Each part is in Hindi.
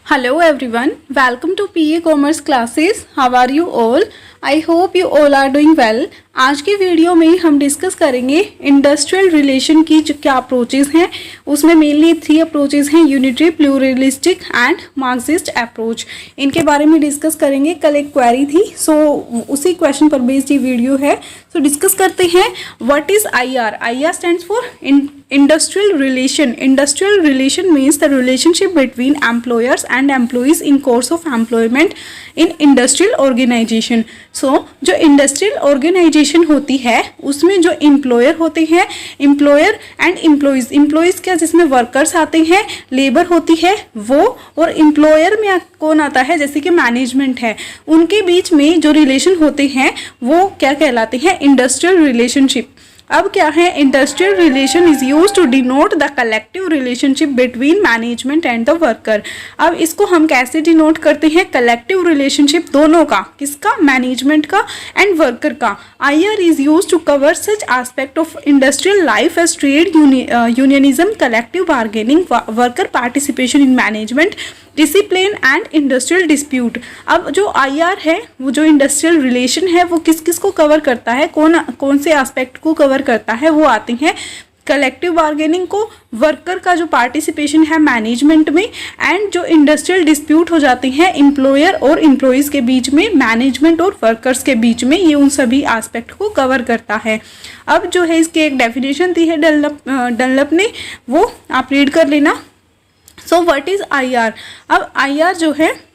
Hello everyone, welcome to PA Commerce classes. How are you all? I hope you all are doing well. आज की वीडियो में हम डिस्कस करेंगे इंडस्ट्रियल रिलेशन की जो क्या अप्रोचेस हैं। उसमें मेनली 3 अप्रोचेस हैं, unitary, pluralistic and Marxist approach. इनके बारे में डिस्कस करेंगे। कल एक क्वेरी थी, सो उसी क्वेश्चन पर बेस्ड ये वीडियो है। सो डिस्कस करते हैं what is IR। IR stands for industrial relation. Industrial relation means the relationship between employers and employees in course of employment in industrial organization. So जो industrial organization होती है उसमें जो employer होते हैं, employer and employees, employees क्या जिसमें workers आते हैं, labor होती है वो, और employer में कौन आता है जैसे कि मैनेजमेंट है, उनके बीच में जो रिलेशन होते हैं वो क्या कहलाते हैं, इंडस्ट्रियल रिलेशनशिप। अब क्या है, industrial relation is use to denote the collective relationship between management and the worker. अब इसको हम कैसे डिनोट करते हैं, कलेक्टिव रिलेशनशिप दोनों का, किसका, मैनेजमेंट का एंड वर्कर का। IR is use to cover such aspect of industrial life as trade unionism, collective bargaining, worker participation in management, discipline and industrial dispute. अब जो IR है वो जो इंडस्ट्रियल रिलेशन है वो किस किस को कवर करता है, कौन से एस्पेक्ट को कवर करता है, वो आते हैं कलेक्टिव बार्गेनिंग को, वर्कर का जो पार्टिसिपेशन है मैनेजमेंट में, एंड जो इंडस्ट्रियल डिस्प्यूट हो जाते हैं एम्प्लॉयर और एम्प्लॉयज़ के बीच में, मैनेजमेंट और वर्कर्स के बीच में, ये उन सभी एस्पेक्ट को कवर करता है। अब जो है इसकी एक डेफिनेशन दी है डनलप ने, वो आप रीड कर लेना। So what is IR। अब IR जो है,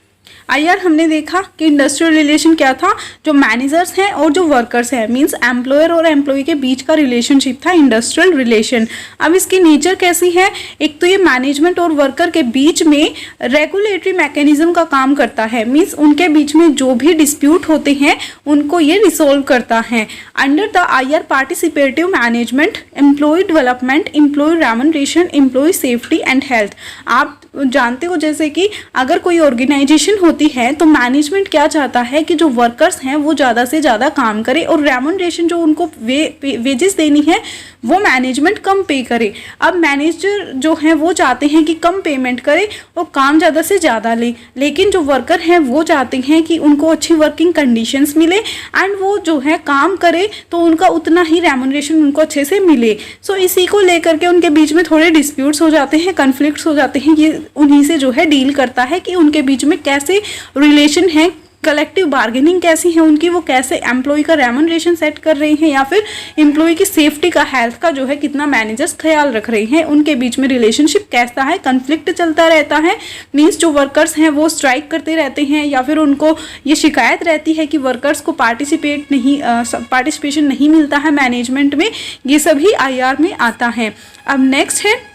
IR हमने देखा कि इंडस्ट्रियल रिलेशन क्या था, जो मैनेजर्स हैं और जो वर्कर्स हैं, मींस एम्प्लॉयर और एम्प्लॉय के बीच का रिलेशनशिप था इंडस्ट्रियल रिलेशन। अब इसकी नेचर कैसी है, एक तो ये मैनेजमेंट और वर्कर के बीच में रेगुलेटरी मैकेनिज्म का काम करता है, मींस उनके बीच में जो भी डिस्प्यूट होते हैं उनको ये रिसोल्व करता है। Under the IR participative management, employ development, employ remuneration, employ safety and health. आप जानते हो जैसे कि अगर कोई ऑर्गेनाइजेशन होती है तो मैनेजमेंट क्या चाहता है कि जो वर्कर्स हैं वो ज़्यादा से ज़्यादा काम करे, और रेम्यूनरेशन जो उनको वेजेस देनी है वो मैनेजमेंट कम पे करे। अब मैनेजर जो हैं वो चाहते हैं कि कम पेमेंट करे और काम ज़्यादा से ज़्यादा ले, लेकिन जो वर्कर हैं वो चाहते हैं कि उनको अच्छी वर्किंग कंडीशंस मिले एंड वो जो है काम करे तो उनका उतना ही रेम्यूनरेशन उनको अच्छे से मिले। सो इसी को लेकर के उनके बीच में थोड़े डिस्प्यूट्स हो जाते हैं, कन्फ्लिक्ट्स हो जाते हैं। ये उन्हीं से जो है डील करता है कि उनके बीच में कैसे रिलेशन है, कलेक्टिव बार्गेनिंग कैसी है उनकी, वो कैसे एम्प्लॉय का रेम्यूनरेशन सेट कर रहे हैं, या फिर एम्प्लॉय की सेफ्टी का, हेल्थ का जो है कितना मैनेजर्स ख्याल रख रहे हैं, उनके बीच में रिलेशनशिप कैसा है। कन्फ्लिक्ट चलता रहता है, मीन्स जो वर्कर्स हैं वो स्ट्राइक करते रहते हैं, या फिर उनको ये शिकायत रहती है कि वर्कर्स को पार्टिसिपेशन नहीं मिलता है मैनेजमेंट में। ये सभी IR में आता है। अब नेक्स्ट है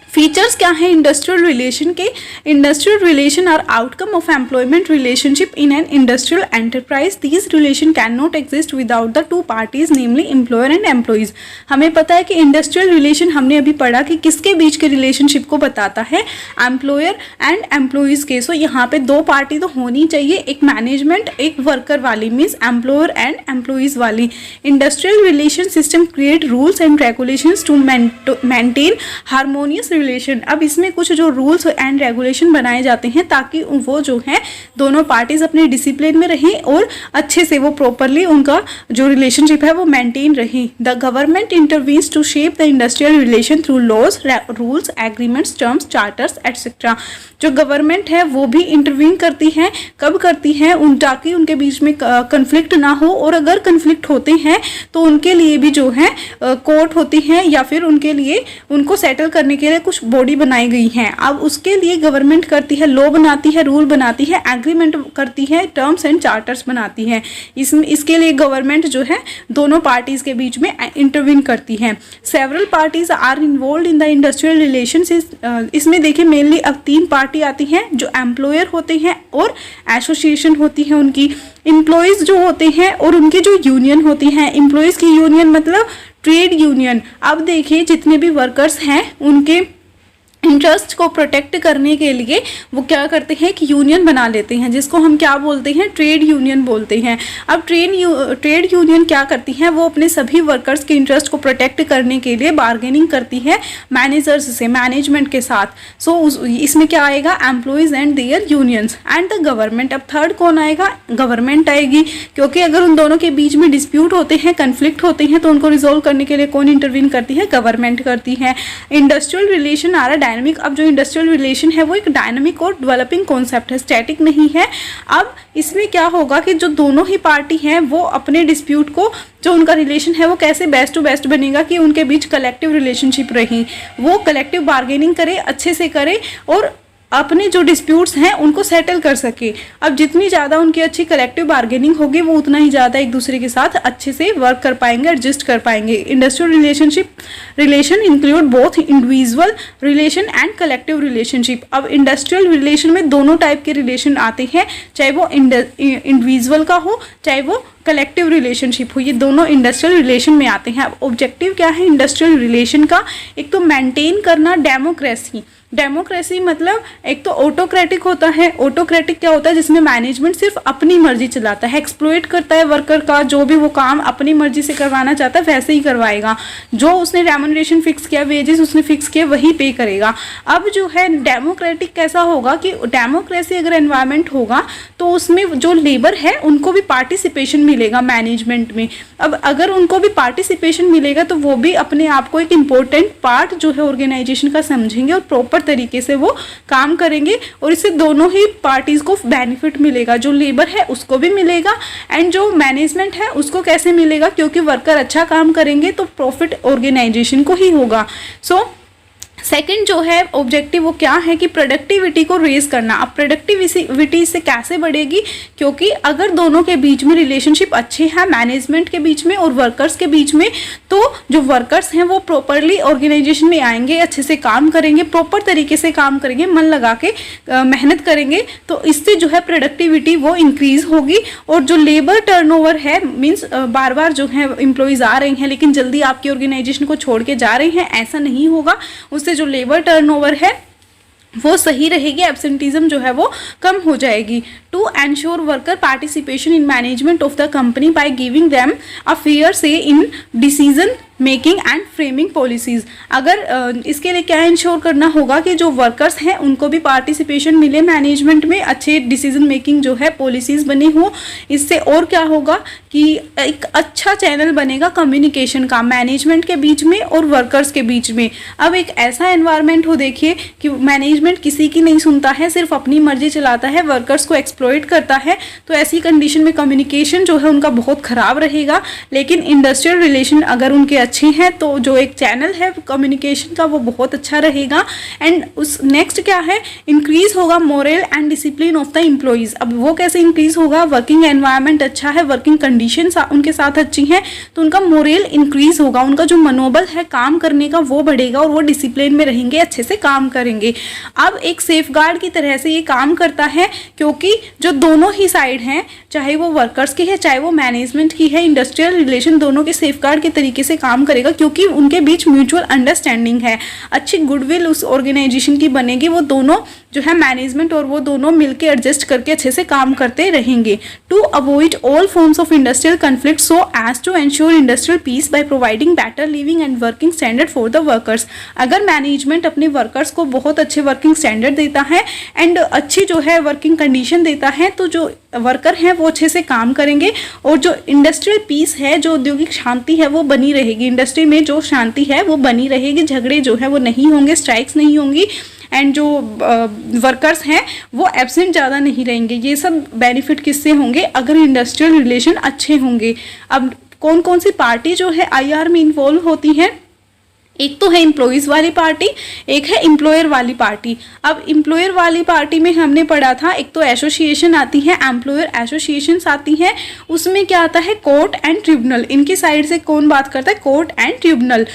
फीचर्स क्या है इंडस्ट्रियल रिलेशन के। Industrial relation are outcome of employment relationship in an industrial enterprise. These relation can not exist without the 2 parties namely employer and employees. हमें पता है कि इंडस्ट्रियल रिलेशन हमने अभी पढ़ा कि किसके बीच के रिलेशनशिप को बताता है, एम्प्लॉयर एंड एम्प्लॉयज के। सो यहाँ पे 2 पार्टी तो होनी चाहिए, एक मैनेजमेंट एक वर्कर वाली, मीन्स एम्प्लॉयर एंड एम्प्लॉयज वाली। Industrial relation system create rules and regulations to maintain harmonious relation. अब इसमें कुछ जो रूल्स एंड रेगुलेशन बनाए जाते हैं ताकि वो जो है दोनों पार्टीज अपने डिसिप्लिन में रहें और अच्छे से वो प्रॉपरली उनका जो रिलेशनशिप है वो मेंटेन रहे। The government intervenes to shape the industrial relation through laws, rules, agreements, terms, charters etcetera. जो गवर्नमेंट है वो भी इंटरवीन करती है, कब करती है, ताकि उनके बीच में कन्फ्लिक्ट ना हो, और अगर कन्फ्लिक्ट होते हैं तो उनके लिए भी जो है कोर्ट होती है, या फिर उनके लिए उनको सेटल करने के लिए कुछ बॉडी बनाई गई हैं। अब उसके लिए गवर्नमेंट करती है, लॉ बनाती है, रूल बनाती है, एग्रीमेंट करती है, टर्म्स एंड चार्टर्स बनाती है। इसके लिए गवर्नमेंट जो है दोनों पार्टीज के बीच में इंटरवीन करती है। Several parties are involve in the industrial relation. इसमें देखिए मेनली अब 3 पार्टी आती हैं, जो एम्प्लॉयर होते हैं और एसोसिएशन होती है उनकी, एम्प्लॉयज जो होते हैं और उनकी जो यूनियन होती है। एम्प्लॉयज की यूनियन मतलब ट्रेड यूनियन। अब देखिए जितने भी वर्कर्स हैं उनके इंटरेस्ट को प्रोटेक्ट करने के लिए वो क्या करते हैं कि यूनियन बना लेते हैं, जिसको हम क्या बोलते हैं, ट्रेड यूनियन बोलते हैं। अब ट्रेड यूनियन क्या करती हैं, वो अपने सभी वर्कर्स के इंटरेस्ट को प्रोटेक्ट करने के लिए बार्गेनिंग करती है मैनेजर्स से, मैनेजमेंट के साथ। सो इसमें क्या आएगा, employees and their unions and the government. अब थर्ड कौन आएगा, गवर्नमेंट आएगी, क्योंकि अगर उन दोनों के बीच में डिस्प्यूट होते हैं, कन्फ्लिक्ट होते हैं, तो उनको रिजोल्व करने के लिए कौन इंटरवीन करती है, गवर्नमेंट करती है। इंडस्ट्रियल रिलेशन आ रहा डायनामिक। अब जो इंडस्ट्रियल रिलेशन है वो एक डायनामिक और डेवलपिंग कॉन्सेप्ट है, स्टैटिक नहीं है। अब इसमें क्या होगा कि जो दोनों ही पार्टी हैं वो अपने डिस्प्यूट को, जो उनका रिलेशन है वो कैसे बेस्ट टू बेस्ट बनेगा कि उनके बीच कलेक्टिव रिलेशनशिप रही, वो कलेक्टिव बार्गेनिंग करे, अच्छे से करे और अपने जो डिस्प्यूट्स हैं उनको सेटल कर सके। अब जितनी ज़्यादा उनकी अच्छी कलेक्टिव बार्गेनिंग होगी वो उतना ही ज़्यादा एक दूसरे के साथ अच्छे से वर्क कर पाएंगे, एडजस्ट कर पाएंगे। Industrial relation include both individual relation and collective relationship. अब इंडस्ट्रियल रिलेशन में दोनों टाइप के रिलेशन आते हैं, चाहे वो इंडिविजुअल का हो चाहे वो कलेक्टिव रिलेशनशिप हो, ये दोनों इंडस्ट्रियल रिलेशन में आते हैं। अब ऑब्जेक्टिव क्या है इंडस्ट्रियल रिलेशन का, एक तो मेंटेन करना डेमोक्रेसी। डेमोक्रेसी मतलब एक तो ऑटोक्रेटिक होता है। ऑटोक्रेटिक क्या होता है, जिसमें मैनेजमेंट सिर्फ अपनी मर्जी चलाता है, एक्सप्लॉइट करता है वर्कर का, जो भी वो काम अपनी मर्जी से करवाना चाहता है वैसे ही करवाएगा, जो उसने रेम्युनरेशन फिक्स किया, वेजेस उसने फिक्स किया वही पे करेगा। अब जो है डेमोक्रेटिक कैसा होगा कि डेमोक्रेसी अगर एनवायरनमेंट होगा तो उसमें जो लेबर है उनको भी पार्टिसिपेशन मिलेगा मैनेजमेंट में। अब अगर उनको भी पार्टिसिपेशन मिलेगा तो वो भी अपने आप को एक इम्पोर्टेंट पार्ट जो है ऑर्गेनाइजेशन का समझेंगे और प्रॉपर तरीके से वो काम करेंगे, और इससे दोनों ही पार्टीज को बेनिफिट मिलेगा, जो लेबर है उसको भी मिलेगा एंड जो मैनेजमेंट है उसको कैसे मिलेगा, क्योंकि वर्कर अच्छा काम करेंगे तो प्रॉफिट ऑर्गेनाइजेशन को ही होगा। सेकंड जो है ऑब्जेक्टिव वो क्या है कि प्रोडक्टिविटी को रेज करना। अब प्रोडक्टिविटी इससे कैसे बढ़ेगी, क्योंकि अगर दोनों के बीच में रिलेशनशिप अच्छे हैं मैनेजमेंट के बीच में और वर्कर्स के बीच में, तो जो वर्कर्स हैं वो प्रॉपरली ऑर्गेनाइजेशन में आएंगे, अच्छे से काम करेंगे, प्रॉपर तरीके से काम करेंगे, मन लगा के मेहनत करेंगे, तो इससे जो है प्रोडक्टिविटी वो इंक्रीज होगी। और जो लेबर टर्नओवर है, मीन्स बार बार जो है एम्प्लॉयज़ आ रहे हैं लेकिन जल्दी आपकी ऑर्गेनाइजेशन को छोड़ के जा रहे हैं, ऐसा नहीं होगा। उससे जो लेबर टर्नओवर है वो सही रहेगी, एब्सेंटिज्म जो है वो कम हो जाएगी। To ensure worker participation in management of the company by giving them a fair say in decision making and framing policies. अगर इसके लिए क्या इंश्योर करना होगा कि जो वर्कर्स हैं उनको भी पार्टिसिपेशन मिले मैनेजमेंट में, अच्छे डिसीजन मेकिंग जो है पॉलिसीज़ बनी हो। इससे और क्या होगा कि एक अच्छा चैनल बनेगा कम्युनिकेशन का मैनेजमेंट के बीच में और वर्कर्स के बीच में। अब एक ऐसा एनवायरनमेंट हो देखिए कि मैनेजमेंट किसी की नहीं सुनता है, सिर्फ अपनी मर्जी चलाता है, वर्कर्स को एक्सप्लॉइट करता है, तो ऐसी कंडीशन में कम्युनिकेशन जो है उनका बहुत ख़राब रहेगा। लेकिन इंडस्ट्रियल रिलेशन अगर उनके अच्छे हैं तो जो एक चैनल है कम्युनिकेशन का वो बहुत अच्छा रहेगा। एंड उस नेक्स्ट क्या है, इंक्रीज होगा moral and discipline of the employees. अब वो कैसे इंक्रीज होगा, वर्किंग एनवायरनमेंट अच्छा है, वर्किंग कंडीशन उनके साथ अच्छी हैं तो उनका मोरल इंक्रीज होगा, उनका जो मनोबल है काम करने का वो बढ़ेगा और वो डिसिप्लिन में रहेंगे, अच्छे से काम करेंगे। अब एक सेफगार्ड की तरह से ये काम करता है, क्योंकि जो दोनों ही साइड हैं, चाहे वो वर्कर्स की है चाहे वो मैनेजमेंट की है, इंडस्ट्रियल रिलेशन दोनों के सेफगार्ड के तरीके से काम करेगा, क्योंकि उनके बीच म्यूचुअल अंडरस्टैंडिंग है, अच्छी गुडविल उस ऑर्गेनाइजेशन की बनेगी। वो दोनों जो है मैनेजमेंट और वो दोनों मिलकर एडजस्ट करके अच्छे से काम करते रहेंगे। To avoid all forms of industrial conflict so as to ensure industrial peace by providing better living and working standard for the workers. अगर मैनेजमेंट अपने वर्कर्स को बहुत अच्छे वर्किंग स्टैंडर्ड देता है एंड अच्छी जो है वर्किंग कंडीशन देता है, तो जो वर्कर हैं वो अच्छे से काम करेंगे और जो इंडस्ट्रियल पीस है, जो औद्योगिक शांति है वो बनी रहेगी। इंडस्ट्री में जो शांति है वो बनी रहेगी, झगड़े जो है वो नहीं होंगे, स्ट्राइक्स नहीं होंगी एंड जो वर्कर्स हैं वो एब्सेंट ज़्यादा नहीं रहेंगे। ये सब बेनिफिट किससे होंगे, अगर इंडस्ट्रियल रिलेशन अच्छे होंगे। अब कौन कौन सी पार्टी जो है आईआर में इन्वॉल्व होती है, एक तो है एम्प्लॉयज़ वाली पार्टी, एक है एम्प्लॉयर वाली पार्टी। अब एम्प्लॉयर वाली पार्टी में हमने पढ़ा था, एक तो एसोसिएशन आती है, एम्प्लॉयर एसोसिएशंस आती हैं, उसमें क्या आता है कोर्ट एंड ट्रिब्यूनल। इनकी साइड से कौन बात करता है, कोर्ट एंड ट्रिब्यूनल।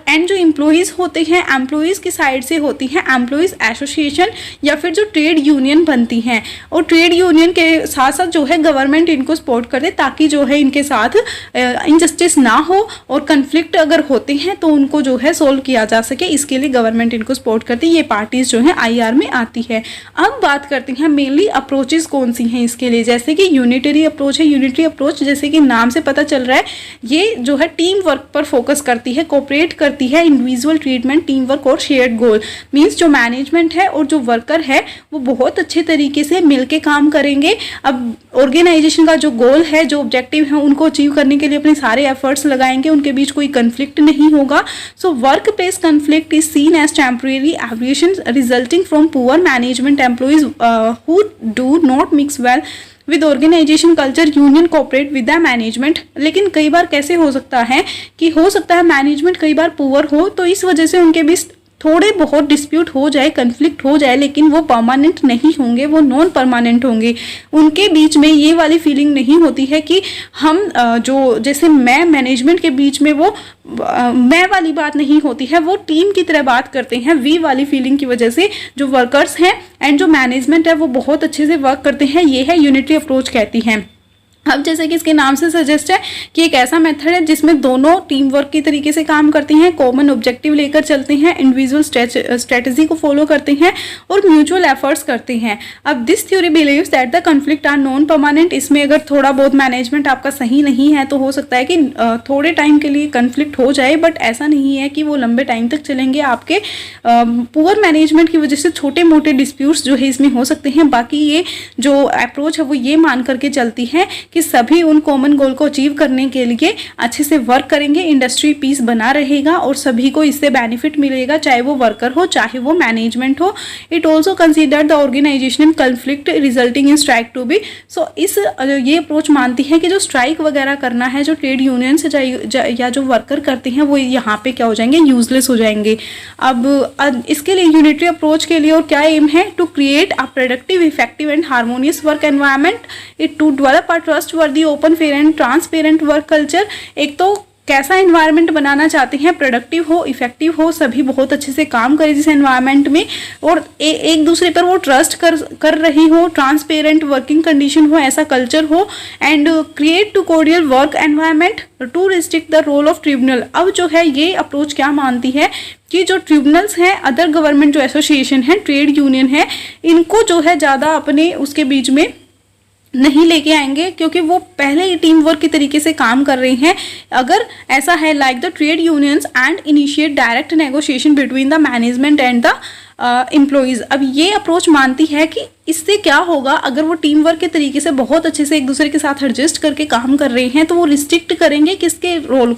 एंड जो एम्प्लॉयज़ होते हैं, एम्प्लॉयज़ की साइड से होती हैं एम्प्लॉयज़ एसोसिएशन या फिर जो ट्रेड यूनियन बनती हैं, और ट्रेड यूनियन के साथ साथ जो है गवर्नमेंट इनको सपोर्ट कर दे, ताकि जो है इनके साथ इनजस्टिस ना हो और कन्फ्लिक्ट अगर होते हैं तो उनको जो है सोल्व किया जा सके, इसके लिए गवर्नमेंट इनको सपोर्ट करती है। ये पार्टीज जो है IR में आती है। अब बात करते हैं मेनली अप्रोचेस कौन सी हैं इसके लिए। जैसे कि यूनिटरी अप्रोच है। यूनिटरी अप्रोच जैसे कि नाम से पता चल रहा है, ये जो है टीम वर्क पर फोकस करती है, कोऑपरेट करती है, इंडिविजुअल ट्रीटमेंट, टीम वर्क और शेयर्ड गोल। मीन्स जो मैनेजमेंट है और जो वर्कर है वो बहुत अच्छे तरीके से मिलके काम करेंगे। अब ऑर्गेनाइजेशन का जो गोल है, जो ऑब्जेक्टिव है, उनको अचीव करने के लिए अपने सारे एफर्ट्स लगाएंगे। उनके बीच कोई कन्फ्लिक्ट नहीं होगा। So workplace conflict is seen as temporary aberration resulting from poor management employees who do not mix well with organisation culture, union cooperate with the management. लेकिन कई बार कैसे हो सकता है कि हो सकता है मैनेजमेंट कई बार पुअर हो, तो इस वजह से उनके बीच थोड़े बहुत डिस्प्यूट हो जाए, कन्फ्लिक्ट हो जाए, लेकिन वो परमानेंट नहीं होंगे, वो नॉन परमानेंट होंगे। उनके बीच में ये वाली फीलिंग नहीं होती है कि हम जो जैसे मैं मैनेजमेंट के बीच में वो मैं वाली बात नहीं होती है, वो टीम की तरह बात करते हैं। वी वाली फीलिंग की वजह से जो वर्कर्स हैं एंड जो मैनेजमेंट है वो बहुत अच्छे से वर्क करते हैं। ये है यूनिटरी अप्रोच कहती हैं। अब जैसे कि इसके नाम से सजेस्ट है कि एक ऐसा मेथड है जिसमें दोनों टीम वर्क की तरीके से काम करते हैं, कॉमन ऑब्जेक्टिव लेकर चलते हैं, इंडिविजुअल स्ट्रेटजी को फॉलो करते हैं और म्यूचुअल एफर्ट्स करते हैं। अब this theory believes that the conflict are non permanent. इसमें अगर थोड़ा बहुत मैनेजमेंट आपका सही नहीं है तो हो सकता है कि थोड़े टाइम के लिए कन्फ्लिक्ट हो जाए, बट ऐसा नहीं है कि वो लंबे टाइम तक चलेंगे। आपके पुअर मैनेजमेंट की वजह से छोटे मोटे डिस्प्यूट्स जो है इसमें हो सकते हैं। बाकी ये जो अप्रोच है वो ये मान करके चलती है कि सभी उन कॉमन गोल को अचीव करने के लिए अच्छे से वर्क करेंगे, इंडस्ट्री पीस बना रहेगा और सभी को इससे बेनिफिट मिलेगा, चाहे वो वर्कर हो चाहे वो मैनेजमेंट हो। It also consider the organisational conflict resulting in strike to be. सो ये अप्रोच मानती है कि जो स्ट्राइक वगैरह करना है, जो ट्रेड यूनियन से या जो वर्कर करते हैं, वो यहाँ पे क्या हो जाएंगे, यूजलेस हो जाएंगे। अब इसके लिए यूनिटरी अप्रोच के लिए और क्या एम है, to create a productive, effective and harmonious work environment, it to develop a trustworthy, open, fair and transparent work culture. एक तो कैसा एनवायरनमेंट बनाना चाहते हैं, प्रोडक्टिव हो, इफेक्टिव हो, सभी बहुत अच्छे से काम करें जिस एनवायरनमेंट में, और एक दूसरे पर वो ट्रस्ट कर रही हो, ट्रांसपेरेंट वर्किंग कंडीशन हो, ऐसा कल्चर हो, and create to cordial work environment, to restrict the role of tribunal. अब जो है ये अप्रोच क्या मानती है कि जो ट्रिब्यूनल्स हैं, अदर गवर्नमेंट जो एसोसिएशन है, ट्रेड यूनियन है, इनको जो है ज़्यादा अपने उसके बीच में नहीं लेके आएंगे, क्योंकि वो पहले ही टीम वर्क की तरीके से काम कर रहे हैं। अगर ऐसा है, like the trade unions and initiate direct negotiation between the management and the employees. अब ये अप्रोच मानती है कि इससे क्या होगा, अगर वो टीम वर्क के तरीके से बहुत अच्छे से एक दूसरे के साथ एडजस्ट करके काम कर रहे हैं, तो वो रिस्ट्रिक्ट करेंगे किसके रोल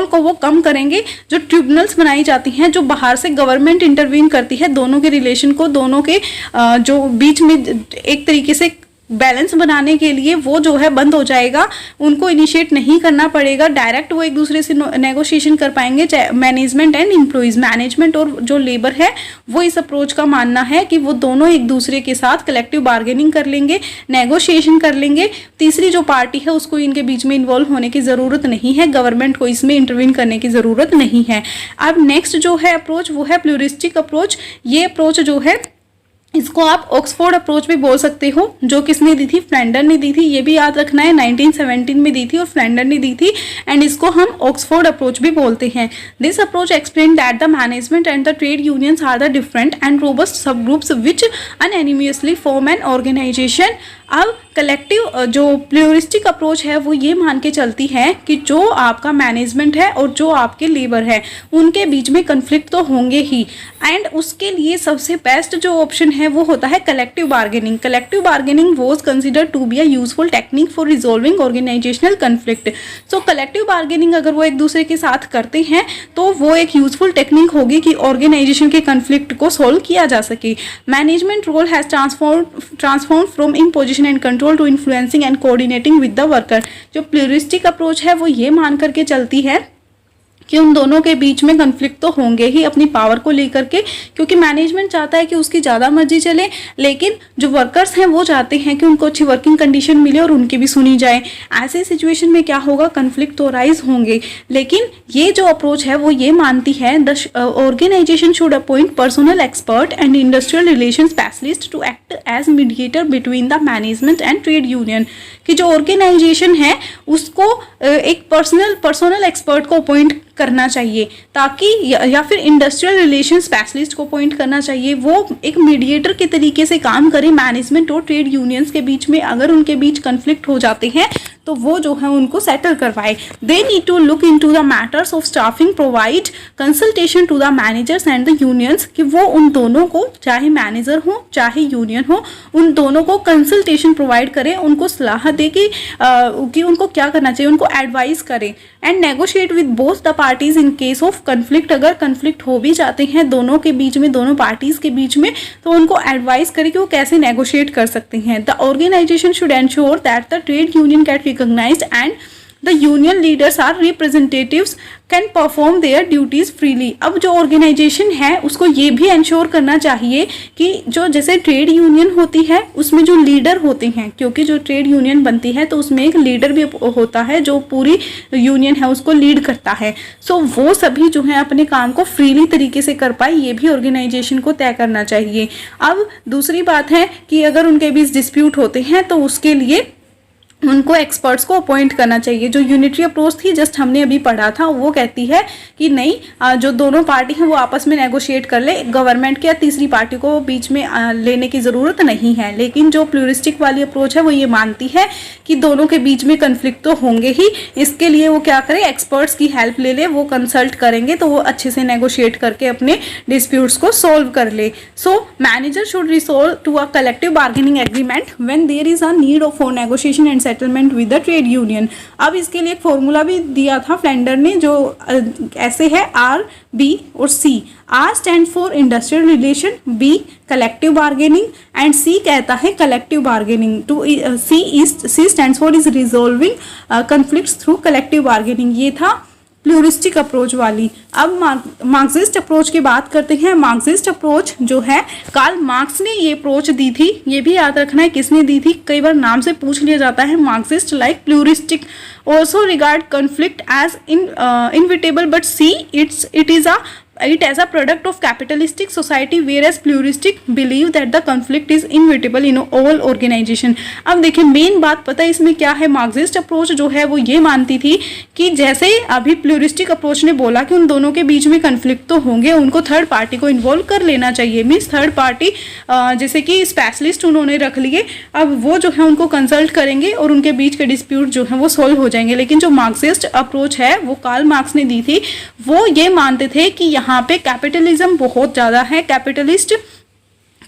को वो कम करेंगे। जो ट्रिब्यूनल्स बनाई जाती हैं, जो बाहर से गवर्नमेंट इंटरवीन करती है दोनों के रिलेशन को, दोनों के जो बीच में एक तरीके से बैलेंस बनाने के लिए, वो जो है बंद हो जाएगा। उनको इनिशिएट नहीं करना पड़ेगा, डायरेक्ट वो एक दूसरे से नेगोशिएशन कर पाएंगे, मैनेजमेंट एंड एम्प्लॉइज। मैनेजमेंट और जो लेबर है वो इस अप्रोच का मानना है कि वो दोनों एक दूसरे के साथ कलेक्टिव बार्गेनिंग कर लेंगे, नेगोशिएशन कर लेंगे। तीसरी जो पार्टी है उसको इनके बीच में इन्वॉल्व होने की ज़रूरत नहीं है, गवर्नमेंट को इसमें इंटरवीन करने की ज़रूरत नहीं है। अब नेक्स्ट जो है अप्रोच वो है प्लूरिस्टिक अप्रोच। ये अप्रोच जो है इसको आप ऑक्सफोर्ड अप्रोच भी बोल सकते हो, जो किसने दी थी, फ्लैंडर ने दी थी। ये भी याद रखना है, 1917 में दी थी और फ्लैंडर ने दी थी, एंड इसको हम ऑक्सफोर्ड अप्रोच भी बोलते हैं। This approach explain that the management and the trade unions are the different and robust sub groups which unanimously form an organisation. अब कलेक्टिव जो प्लूरिस्टिक अप्रोच है वो ये मान के चलती है कि जो आपका मैनेजमेंट है और जो आपके लेबर है, उनके बीच में कन्फ्लिक्ट तो होंगे ही, एंड उसके लिए सबसे बेस्ट जो ऑप्शन है वो होता है collective bargaining. Collective bargaining was considered to be a useful technique for resolving organisational conflict. So collective bargaining अगर वो एक दूसरे के साथ करते हैं तो वो एक यूजफुल टेक्निक होगी कि ऑर्गेनाइजेशन के कन्फ्लिक्ट को सोल्व किया जा सके। Management role has transform from imposition and control to influencing and coordinating with the worker. जो प्लूरिस्टिक अप्रोच है वो ये मान करके चलती है कि उन दोनों के बीच में कन्फ्लिक्ट तो होंगे ही अपनी पावर को लेकर के, क्योंकि मैनेजमेंट चाहता है कि उसकी ज़्यादा मर्जी चले, लेकिन जो वर्कर्स हैं वो चाहते हैं कि उनको अच्छी वर्किंग कंडीशन मिले और उनकी भी सुनी जाए। ऐसे सिचुएशन में क्या होगा, कन्फ्लिक्ट तो राइज होंगे। लेकिन ये जो अप्रोच है वो ये मानती है the organisation should appoint personal expert and industrial relation specialist to act as mediator between the management and trade union. कि जो ऑर्गेनाइजेशन है उसको एक पर्सनल एक्सपर्ट को अपॉइंट करना चाहिए, ताकि या फिर इंडस्ट्रियल रिलेशन स्पेशलिस्ट को अपॉइंट करना चाहिए। वो एक मीडिएटर के तरीके से काम करे मैनेजमेंट और ट्रेड यूनियंस के बीच में। अगर उनके बीच कन्फ्लिक्ट हो जाते हैं तो वो जो है उनको सेटल करवाए। They need to look into the matters of staffing, provide consultation to the managers and the unions, कि वो उन दोनों को, चाहे मैनेजर हो चाहे यूनियन हो, उन दोनों को कंसल्टेशन प्रोवाइड करें, उनको सलाह दे कि उनको क्या करना चाहिए, उनको एडवाइस करें। And negotiate with both the parties in case of conflict. अगर कन्फ्लिक्ट हो भी जाते हैं दोनों के बीच में, दोनों पार्टीज के बीच में, तो उनको एडवाइस करें कि वो कैसे नेगोशिएट कर सकते हैं। The organisation should ensure that the trade union get recognised and the union leaders are representatives can perform their duties freely। अब जो ऑर्गेनाइजेशन है उसको ये भी इंश्योर करना चाहिए कि जो जैसे ट्रेड यूनियन होती है उसमें जो लीडर होते हैं, क्योंकि जो ट्रेड यूनियन बनती है तो उसमें एक लीडर भी होता है जो पूरी यूनियन है उसको लीड करता है। सो वो सभी जो है अपने काम को फ्रीली तरीके से कर पाए, ये भी ऑर्गेनाइजेशन को तय करना चाहिए। अब दूसरी बात है कि अगर उनके बीच डिस्प्यूट होते हैं तो उसके लिए उनको एक्सपर्ट्स को अपॉइंट करना चाहिए। जो यूनिटरी अप्रोच थी जस्ट हमने अभी पढ़ा था, वो कहती है कि नहीं, जो दोनों पार्टी हैं वो आपस में नेगोशिएट कर ले, गवर्नमेंट के या तीसरी पार्टी को बीच में लेने की ज़रूरत नहीं है। लेकिन जो प्लूरिस्टिक वाली अप्रोच है वो ये मानती है कि दोनों के बीच में कन्फ्लिक्ट तो होंगे ही, इसके लिए वो क्या करें, एक्सपर्ट्स की हेल्प ले ले, वो कंसल्ट करेंगे तो वो अच्छे से नेगोशिएट करके अपने डिस्प्यूट्स को सोल्व कर ले। So manager should resolve to a collective bargaining agreement when there is a need for negotiation and settlement with the trade union. अब इसके लिए एक फॉर्मूला भी दिया था फ्लेंडर ने, जो ऐसे है R, B और C। R stand for industrial relation, B collective bargaining and C कहता है collective bargaining. To C stands for is resolving conflicts through collective bargaining. ये था प्लूरिस्टिक अप्रोच वाली। अब मार्क्सिस्ट अप्रोच की बात करते हैं। मार्क्सिस्ट अप्रोच जो है, कार्ल मार्क्स ने ये अप्रोच दी थी, ये भी याद रखना है किसने दी थी, कई बार नाम से पूछ लिया जाता है। Marxist like pluralistic also regard conflict as inevitable but see it as a product of capitalistic society, whereas pluralistic believe that the conflict is inevitable in all organization। अब देखिए मेन बात पता है इसमें क्या है, मार्क्सिस्ट अप्रोच जो है वो ये मानती थी कि जैसे अभी प्लूरिस्टिक अप्रोच ने बोला कि उन दोनों के बीच में कन्फ्लिक्ट तो होंगे, उनको थर्ड पार्टी को इन्वॉल्व कर लेना चाहिए। मीन्स थर्ड पार्टी जैसे कि स्पेशलिस्ट उन्होंने रख लिए, अब वो जो है उनको कंसल्ट करेंगे और उनके बीच के डिस्प्यूट जो है वो सॉल्व हो जाएंगे। लेकिन जो मार्क्सिस्ट अप्रोच है वो कार्ल मार्क्स ने दी थी, वो ये मानते थे कि यहाँ पे कैपिटलिज्म बहुत ज़्यादा है, कैपिटलिस्ट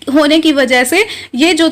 होने की वजह से ये जो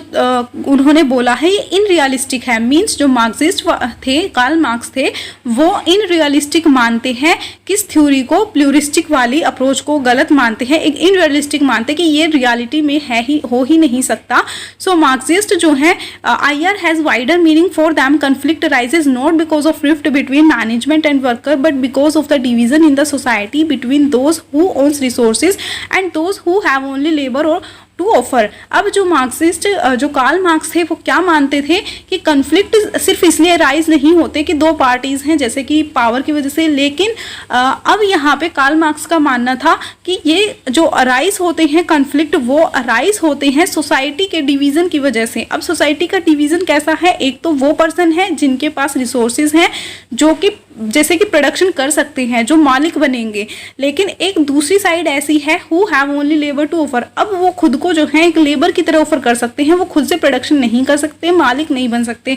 उन्होंने बोला है ये इन रियलिस्टिक है। मींस जो मार्क्सिस्ट थे, कार्ल मार्क्स थे, वो इन रियलिस्टिक मानते हैं, किस थ्योरी को, प्लूरिस्टिक वाली अप्रोच को गलत मानते हैं, एक इन रियलिस्टिक मानते हैं कि ये रियलिटी में है ही, हो ही नहीं सकता। सो मार्क्सिस्ट जो है, IR has wider meaning for them, conflict rises not because of rift between management and worker but because of the division in the society between those who owns resources and those who have only labour और टू ऑफर। अब जो मार्क्सिस्ट, जो कार्ल मार्क्स थे, वो क्या मानते थे कि कन्फ्लिक्ट सिर्फ इसलिए राइज नहीं होते कि दो पार्टीज हैं जैसे कि पावर की वजह से, लेकिन अब यहाँ पे कार्ल मार्क्स का मानना था कि ये जो अराइज होते हैं कन्फ्लिक्ट, वो अराइज होते हैं सोसाइटी के डिवीजन की वजह से। अब सोसाइटी का डिवीजन कैसा है, एक तो वो पर्सन है जिनके पास रिसोर्सेज हैं, जो कि जैसे कि प्रोडक्शन कर सकते हैं, जो मालिक बनेंगे, लेकिन एक दूसरी साइड ऐसी है who have only labour to offer. अब वो खुद को जो है एक लेबर की तरह ऑफर कर सकते हैं, वो खुद से प्रोडक्शन नहीं कर सकते, मालिक नहीं बन सकते।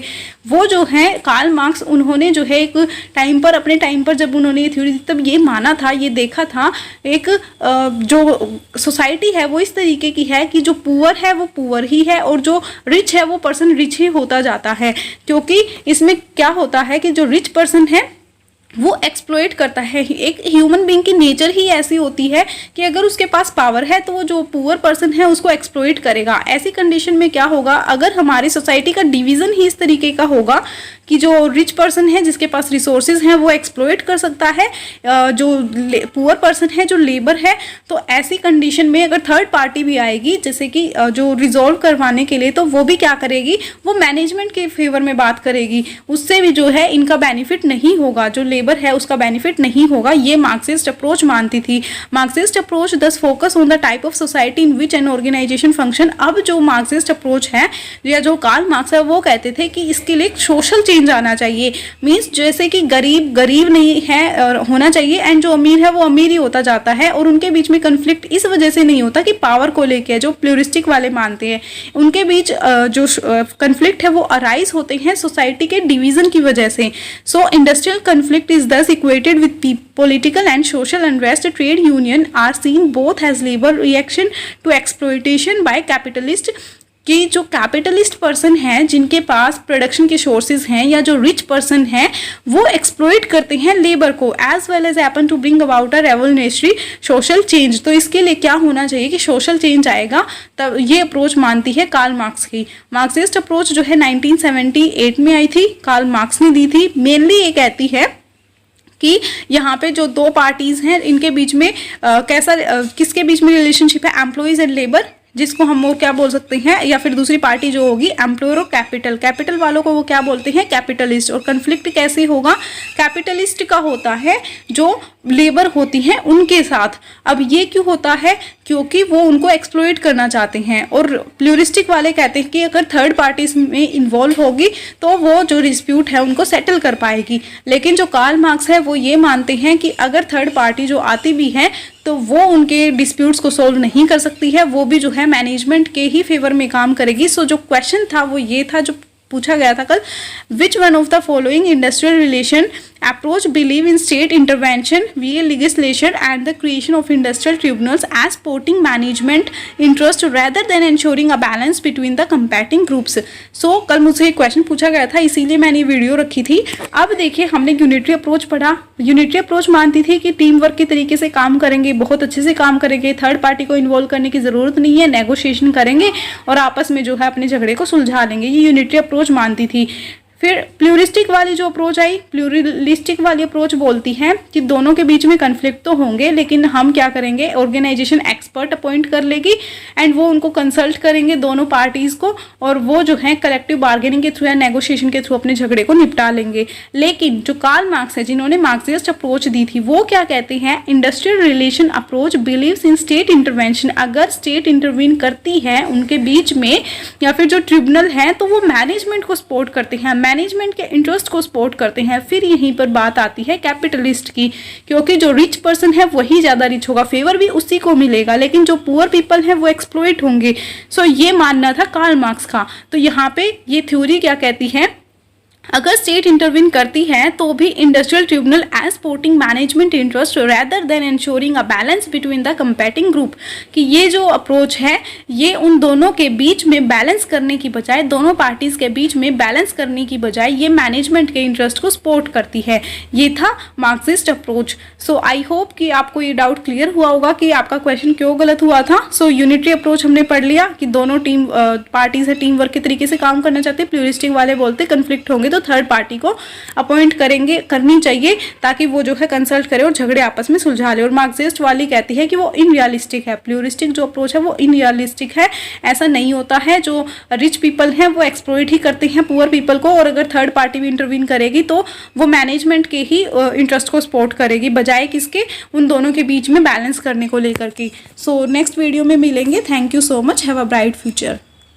वो जो है कार्ल मार्क्स, उन्होंने जो है एक टाइम पर, अपने टाइम पर जब उन्होंने ये थ्योरी दी तब ये माना था, ये देखा था, एक जो सोसाइटी है वो इस तरीके की है कि जो पुअर है वो पुअर ही है और जो रिच है वो पर्सन रिच ही होता जाता है। क्योंकि इसमें क्या होता है कि जो रिच पर्सन है वो एक्सप्लॉइट करता है। एक ह्यूमन बीइंग की नेचर ही ऐसी होती है कि अगर उसके पास पावर है तो वो जो पुअर पर्सन है उसको एक्सप्लॉइट करेगा। ऐसी कंडीशन में क्या होगा, अगर हमारी सोसाइटी का डिवीजन ही इस तरीके का होगा कि जो रिच पर्सन है जिसके पास रिसोर्सेज हैं वो एक्सप्लॉइट कर सकता है जो पुअर पर्सन है, जो लेबर है, तो ऐसी कंडीशन में अगर थर्ड पार्टी भी आएगी जैसे कि जो रिजॉल्व करवाने के लिए, तो वो भी क्या करेगी, वो मैनेजमेंट के फेवर में बात करेगी, उससे भी जो है इनका बेनिफिट नहीं होगा, जो लेबर है उसका बेनिफिट नहीं होगा। ये मार्क्सिस्ट अप्रोच मानती थी। Marxist approach does focus on the type of society in which an organisation function. अब जो मार्क्सिस्ट अप्रोच है या जो कार्ल मार्क्स है वो कहते थे कि इसके लिए सोशल चेंज चेंज आना चाहिए। मीन्स जैसे कि गरीब गरीब नहीं है होना चाहिए एंड जो अमीर है वो अमीर ही होता जाता है, और उनके बीच में कन्फ्लिक्ट इस वजह से नहीं होता कि पावर को लेके, जो प्लूरिस्टिक वाले मानते हैं उनके बीच जो कन्फ्लिक्ट है वो अराइज होते हैं सोसाइटी के डिवीजन की वजह से। सो इंडस्ट्रियल कन्फ्लिक्ट इज दस equated with political and social unrest. Trade union are seen both as labor reaction to exploitation by capitalist, कि जो कैपिटलिस्ट पर्सन हैं जिनके पास प्रोडक्शन के सोर्सेज हैं या जो रिच पर्सन हैं वो एक्सप्लॉइट करते हैं लेबर को, as well as happen to bring about a revolutionary social change. तो इसके लिए क्या होना चाहिए कि सोशल चेंज आएगा, तब ये अप्रोच मानती है कार्ल मार्क्स की। मार्क्सिस्ट अप्रोच जो है 1978 में आई थी, कार्ल मार्क्स ने दी थी। मेनली ये कहती है कि यहाँ पे जो दो पार्टीज हैं इनके बीच में किसके बीच में रिलेशनशिप है, एम्प्लॉइज एंड लेबर, जिसको हम वो क्या बोल सकते हैं, या फिर दूसरी पार्टी जो होगी एम्प्लॉयर और कैपिटल, कैपिटल वालों को वो क्या बोलते हैं, कैपिटलिस्ट। और कन्फ्लिक्ट कैसे होगा, कैपिटलिस्ट का होता है जो लेबर होती है उनके साथ। अब ये क्यों होता है, क्योंकि वो उनको एक्सप्लॉइट करना चाहते हैं। और प्लूरिस्टिक वाले कहते हैं कि अगर थर्ड पार्टी में इन्वॉल्व होगी तो वो जो डिस्प्यूट है उनको सेटल कर पाएगी। लेकिन जो कार्ल मार्क्स है वो ये मानते हैं कि अगर थर्ड पार्टी जो आती भी है तो वो उनके डिस्प्यूट्स को सोल्व नहीं कर सकती है, वो भी जो है मैनेजमेंट के ही फेवर में काम करेगी। सो जो क्वेश्चन था वो ये था जो पूछा गया था कल, which one of the following industrial relation approach believe in state intervention via legislation and the creation of industrial tribunals as supporting management interest rather than ensuring a balance between the competing groups। so कल मुझसे एक क्वेश्चन पूछा गया था इसीलिए मैंने ये वीडियो रखी थी। अब देखिए हमने यूनिटरी अप्रोच पढ़ा। यूनिटरी अप्रोच मानती थी कि टीम वर्क के तरीके से काम करेंगे, बहुत अच्छे से काम करेंगे, थर्ड पार्टी को इन्वॉल्व करने की ज़रूरत नहीं है, नेगोशिएशन करेंगे और आपस में जो है अपने झगड़े को सुलझा लेंगे, ये यूनिटरी अप्रोच मानती थी। फिर प्लूरिस्टिक वाली जो अप्रोच आई, प्लूरिस्टिक वाली अप्रोच बोलती है कि दोनों के बीच में कन्फ्लिक्ट तो होंगे लेकिन हम क्या करेंगे, ऑर्गेनाइजेशन एक्सपर्ट अपॉइंट कर लेगी एंड वो उनको कंसल्ट करेंगे दोनों पार्टीज़ को, और वो जो है कलेक्टिव बार्गेनिंग के थ्रू या नेगोशिएशन के थ्रू अपने झगड़े को निपटा लेंगे। लेकिन जो कार्ल मार्क्स है जिन्होंने मार्क्सिस्ट अप्रोच दी थी वो क्या कहते हैं, industrial relation approach believes in state intervention. अगर स्टेट इंटरवीन करती है उनके बीच में या फिर जो ट्रिब्यूनल है तो वो मैनेजमेंट को सपोर्ट करते हैं, मैनेजमेंट के इंटरेस्ट को सपोर्ट करते हैं। फिर यहीं पर बात आती है कैपिटलिस्ट की, क्योंकि जो रिच पर्सन है वही ज़्यादा रिच होगा, फेवर भी उसी को मिलेगा, लेकिन जो पुअर पीपल है वो एक्सप्लॉइट होंगे। सो ये मानना था कार्ल मार्क्स का। तो यहाँ पे ये थ्योरी क्या कहती है, अगर स्टेट इंटरवीन करती है तो भी industrial tribunal as supporting management interest rather than insuring a balance between the competing group, कि ये जो अप्रोच है ये उन दोनों के बीच में बैलेंस करने की बजाय, दोनों पार्टीज के बीच में बैलेंस करने की बजाय ये मैनेजमेंट के इंटरेस्ट को सपोर्ट करती है। ये था Marxist approach. So I hope कि आपको ये डाउट क्लियर हुआ होगा कि आपका क्वेश्चन क्यों गलत हुआ था। सो यूनिटरी अप्रोच हमने पढ़ लिया कि दोनों टीम पार्टीज है टीम वर्क के तरीके से काम करना चाहते हैं। प्लूरिस्टिक वाले बोलते कन्फ्लिक्ट होंगे तो थर्ड पार्टी को अपॉइंट करनी चाहिए ताकि वो जो है कंसल्ट करे और झगड़े आपस में सुलझा ले। और मार्क्सिस्ट वाली कहती है कि वो इनरियलिस्टिक है, प्लूरिस्टिक जो अप्रोच है वो इनरियलिस्टिक है, ऐसा नहीं होता है। जो रिच पीपल हैं वो एक्सप्लॉइट ही करते हैं पुअर पीपल को, और अगर थर्ड पार्टी भी इंटरवीन करेगी तो वो मैनेजमेंट के ही इंटरेस्ट को सपोर्ट करेगी बजाय किसके, उन दोनों के बीच में बैलेंस करने को लेकर के। सो नेक्स्ट वीडियो में मिलेंगे। Thank you so much, have a bright future.